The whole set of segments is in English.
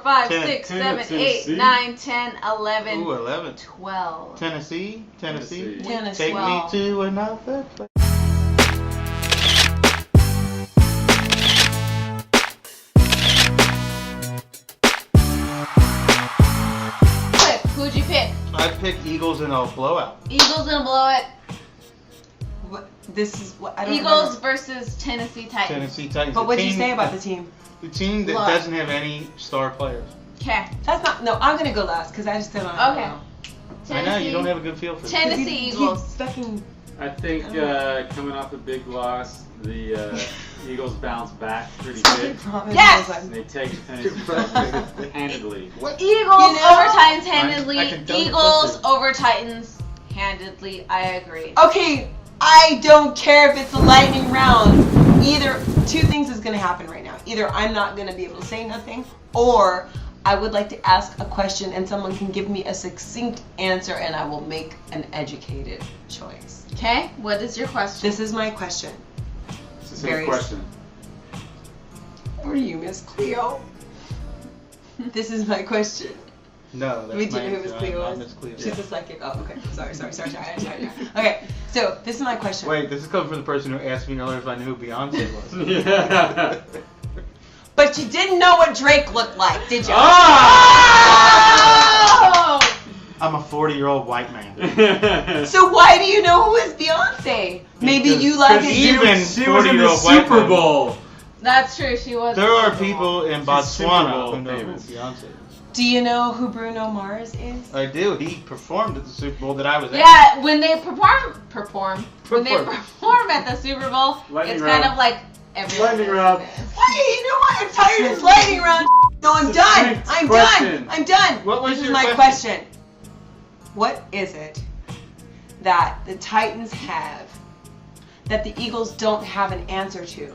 5, Ten. 6, Ten, 7, 8, Tennessee. 9, 10, 11, Ooh, 11. 12. Tennessee. Tennessee. Tennessee. Take me 12. to another place. Quick, who'd you pick? I picked Eagles in a blowout. Eagles in a blowout. What, this is what I don't Eagles remember. versus Tennessee Titans. Tennessee Titans. But The what did you team- say about the team? The team that Look. doesn't have any star players. Okay. That's not. No, I'm gonna go last because I just don't know. Okay. I know, you don't have a good feel for this. Tennessee Eagles. Fucking. I think coming off a big loss, the Eagles bounce back pretty good. Yes! And they take Tennessee handedly. What? Eagles You know- over Titans handedly. I can tell you Eagles something. over Titans handedly. I agree. Okay, I don't care if it's a lightning round. Either two things is gonna happen right now. Either I'm not gonna be able to say nothing, or I would like to ask a question and someone can give me a succinct answer, and I will make an educated choice. Okay, what is your question? This is my question. It's the same Very- question. What are you, Miss Cleo? This is my question. No, that's We do my know who answer. Miss Cleo I'm is. Miss Cleo. She's a psychic. Oh, okay. Sorry. Okay, so this is my question. Wait, this is coming from the person who asked me earlier if I knew who Beyonce was. Yeah. But you didn't know what Drake looked like, did you? Oh! I'm a 40-year-old white man. So why do you know who is Beyonce? Maybe Because- you like because it. even She was in the 40-year-old white Super man. Bowl. That's true, she was. There are people in She's Super Botswana Bowl who know who famous. Beyonce is. Do you know who Bruno Mars is? I do. He performed at the Super Bowl that I was at. Yeah, when they perform when they Perform. perform at the Super Bowl, Lightning it's round. kind of like everyone. Lightning round. Hey, you know what? I'm tired of this lightning round. No, I'm done. I'm Question. done. I'm done. What was This is your my question? question. What is it that the Titans have that the Eagles don't have an answer to?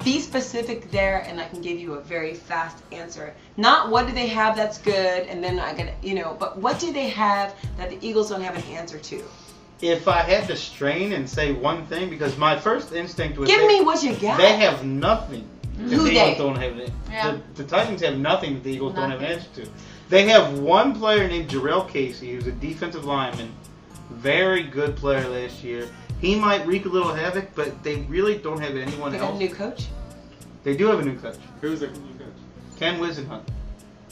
Be specific there, and I can give you a very fast answer. Not what do they have that's good, and then I can, but what do they have that the Eagles don't have an answer to? If I had to strain and say one thing, because my first instinct was Give me what you got. they have nothing. that Who the they? Eagles don't have it. Yeah. The Titans have nothing that the Eagles don't have an Nothing. answer to. They have one player named Jarrell Casey, who's a defensive lineman, very good player last year. He might wreak a little havoc, but they really don't have anyone They got a else. new coach. They do have a new coach, Who's the new coach? Ken Wisenhunt.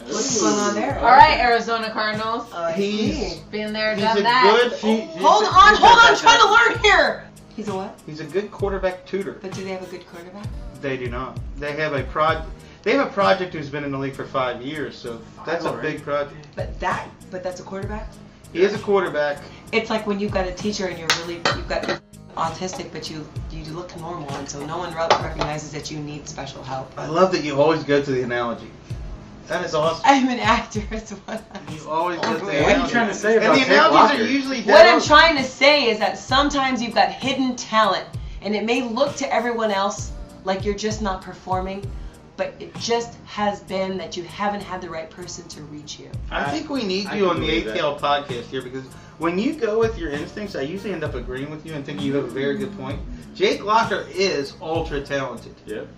What's going on there? All right, Arizona Cardinals. I He's- see. Been there, He's done a that. good. Hold on, I'm trying to learn here. He's a what? He's a good quarterback tutor. But do they have a good quarterback? They do not. They have a project who's been in the league for 5 years, so that's a Alright. big project. But that's a quarterback? He is a quarterback. It's like when you've got a teacher and you've got autistic, but you look normal, and so no one recognizes that you need special help. I love that you always go to the analogy. That is awesome. I'm an actor, is what You always go to the What analogy. are you trying to say And about the Ted analogies Walker? are usually What dead I'm on. trying to say is that sometimes you've got hidden talent, and it may look to everyone else like you're just not performing, but it just has been that you haven't had the right person to reach you. I think we need I you can on the believe that. ATL podcast here because when you go with your instincts, I usually end up agreeing with you and thinking you have a very good point. Jake Locker is ultra talented. Yep.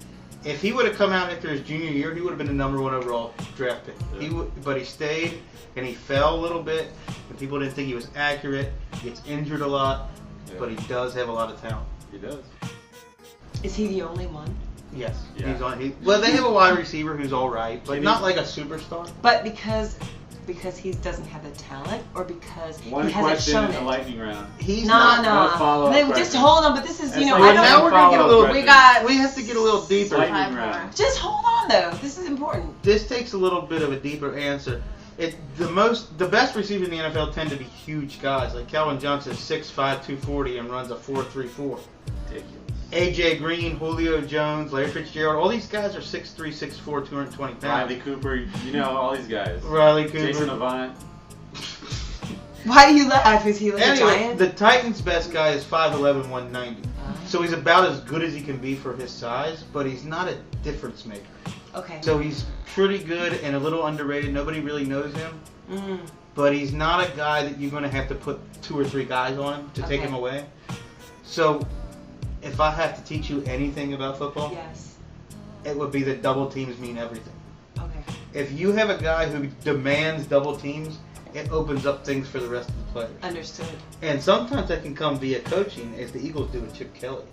If he would have come out after his junior year, he would have been the number 1 overall draft pick. Yeah. But he stayed and he fell a little bit, and people didn't think he was accurate. He gets injured a lot, Yeah. but he does have a lot of talent. He does. Is he the only one? Yes, Yeah. he's on. Well, they have a wide receiver who's all right, but Can not he- like a superstar. But because he doesn't have the talent, or because One he hasn't question shown in the it? lightning round. He's Nah, not. No follow-up Then question. just hold on, but this is, That's I like- Well, don't. now we're gonna get a little. Follow-up We got. We have to get a little deeper. Lightning Five round. more. Just hold on though. This is important. This takes a little bit of a deeper answer. The best receivers in the NFL tend to be huge guys. Like Calvin Johnson is 6'5", 240 and runs a 4.34. Ridiculous. AJ Green, Julio Jones, Larry Fitzgerald, all these guys are 6'3", 6'4", 220 pounds. Riley Cooper, you know all these guys. Riley Cooper. Jason Avant. Why do you laugh? Is he like a Anyway, giant? the Titans' best guy is 5'11", 190. So he's about as good as he can be for his size, but he's not a difference maker. Okay. So he's pretty good and a little underrated. Nobody really knows him. Mm. But he's not a guy that you're going to have to put 2 or 3 guys on him to take Okay. him away. So if I have to teach you anything about football, Yes. it would be that double teams mean everything. if you have a guy who demands double teams, it opens up things for the rest of the players. Understood. And sometimes that can come via coaching, as the Eagles do with Chip Kelly.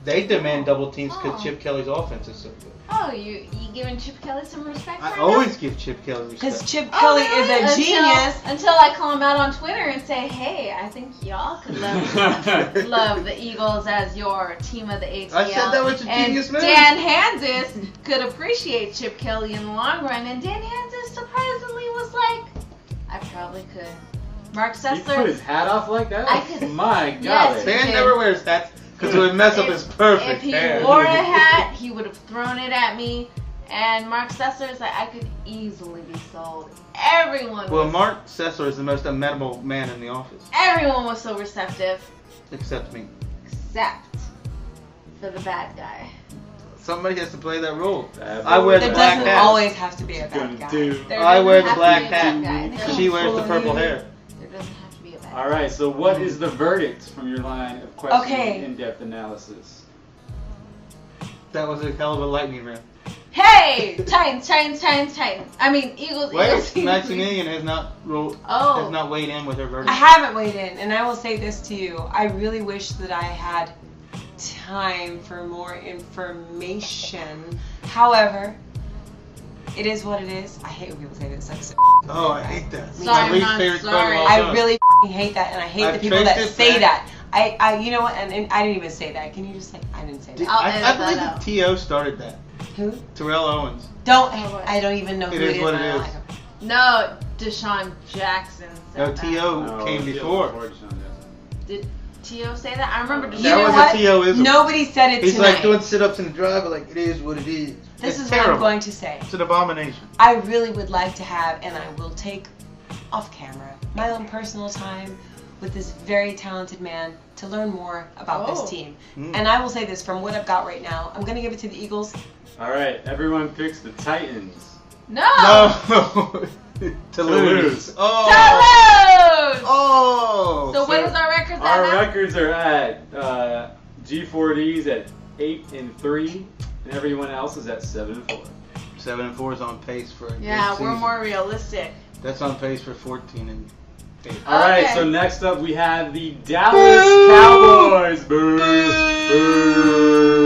They demand double teams because Oh. Chip Kelly's offense is so good. Oh, you giving Chip Kelly some respect I right always give Chip Kelly Because respect. Chip now? Kelly Oh, is really? a genius. Until I call him out on Twitter and say, hey, I think y'all could love the Eagles as your team of the ATL. I said that was a and genius move. Dan Hansis could appreciate Chip Kelly in the long run, and Dan Hansis surprisingly was like, I probably could. Mark He put Sessler. his hat off like that? I could- My God. Yes. Dan never wears hats because it would mess up his perfect If he hair. wore a hat, he would have thrown it at me. And Mark Sessler's like, I could easily be sold. Everyone Well, was, Mark Sessler is the most amenable man in the office, everyone was so receptive, except me. except for the bad guy. Somebody has to play that role. Bad I wear boy. the There black doesn't hat. always have to be a bad Gonna guy. do. There I wear doesn't the have to black be a bad hat. guy. She wears the purple hair. There doesn't have to be a bad All right, so what is the verdict from your line of questioning Okay. in-depth analysis? That was a hell of a lightning round. Hey! Titans. I mean, Eagles. Wait, Eagles. Maximilian has not Oh. has not weighed in with her verdict. I haven't weighed in, and I will say this to you. I really wish that I had time for more information. However, it is what it is. I hate when people say this. Like, Oh, I hate that. Sorry, My I'm least not favorite sorry. part of all I time. really hate that, and I hate I've the people traced that it say back. that. You know what? And I didn't even say that. Can you just like, I didn't say that. I'll I edit believe that that T.O. started that. Who? Terrell Owens. Don't. Oh, I don't even know who It it is is. what and it I don't is. like him. No, Deshaun Jackson. Said No, that. T.O. No, came T.O. before. Deshaun Jackson. Did T.O. say that? I remember You That know Deshaun. was what? a T.O.ism. Nobody said it He's tonight. like doing sit-ups in the drive, like, it is what it is. This It's is terrible. what I'm going to say. It's an abomination. I really would like to have, and I will take off camera, my own personal time with this very talented man to learn more about Oh. this team. Mm. And I will say this from what I've got right now. I'm going to give it to the Eagles. All right, everyone picks the Titans. No. No. to lose. lose. Oh. To lose. Oh. So what is our records at Our now? records are at G4Ds at 8-3, and everyone else is at 7-4. 7-4 is on pace for a Yeah, good we're season. more realistic. That's on pace for 14 and 8. All right, Okay. so next up we have the Dallas Cowboys. Boo! Boo!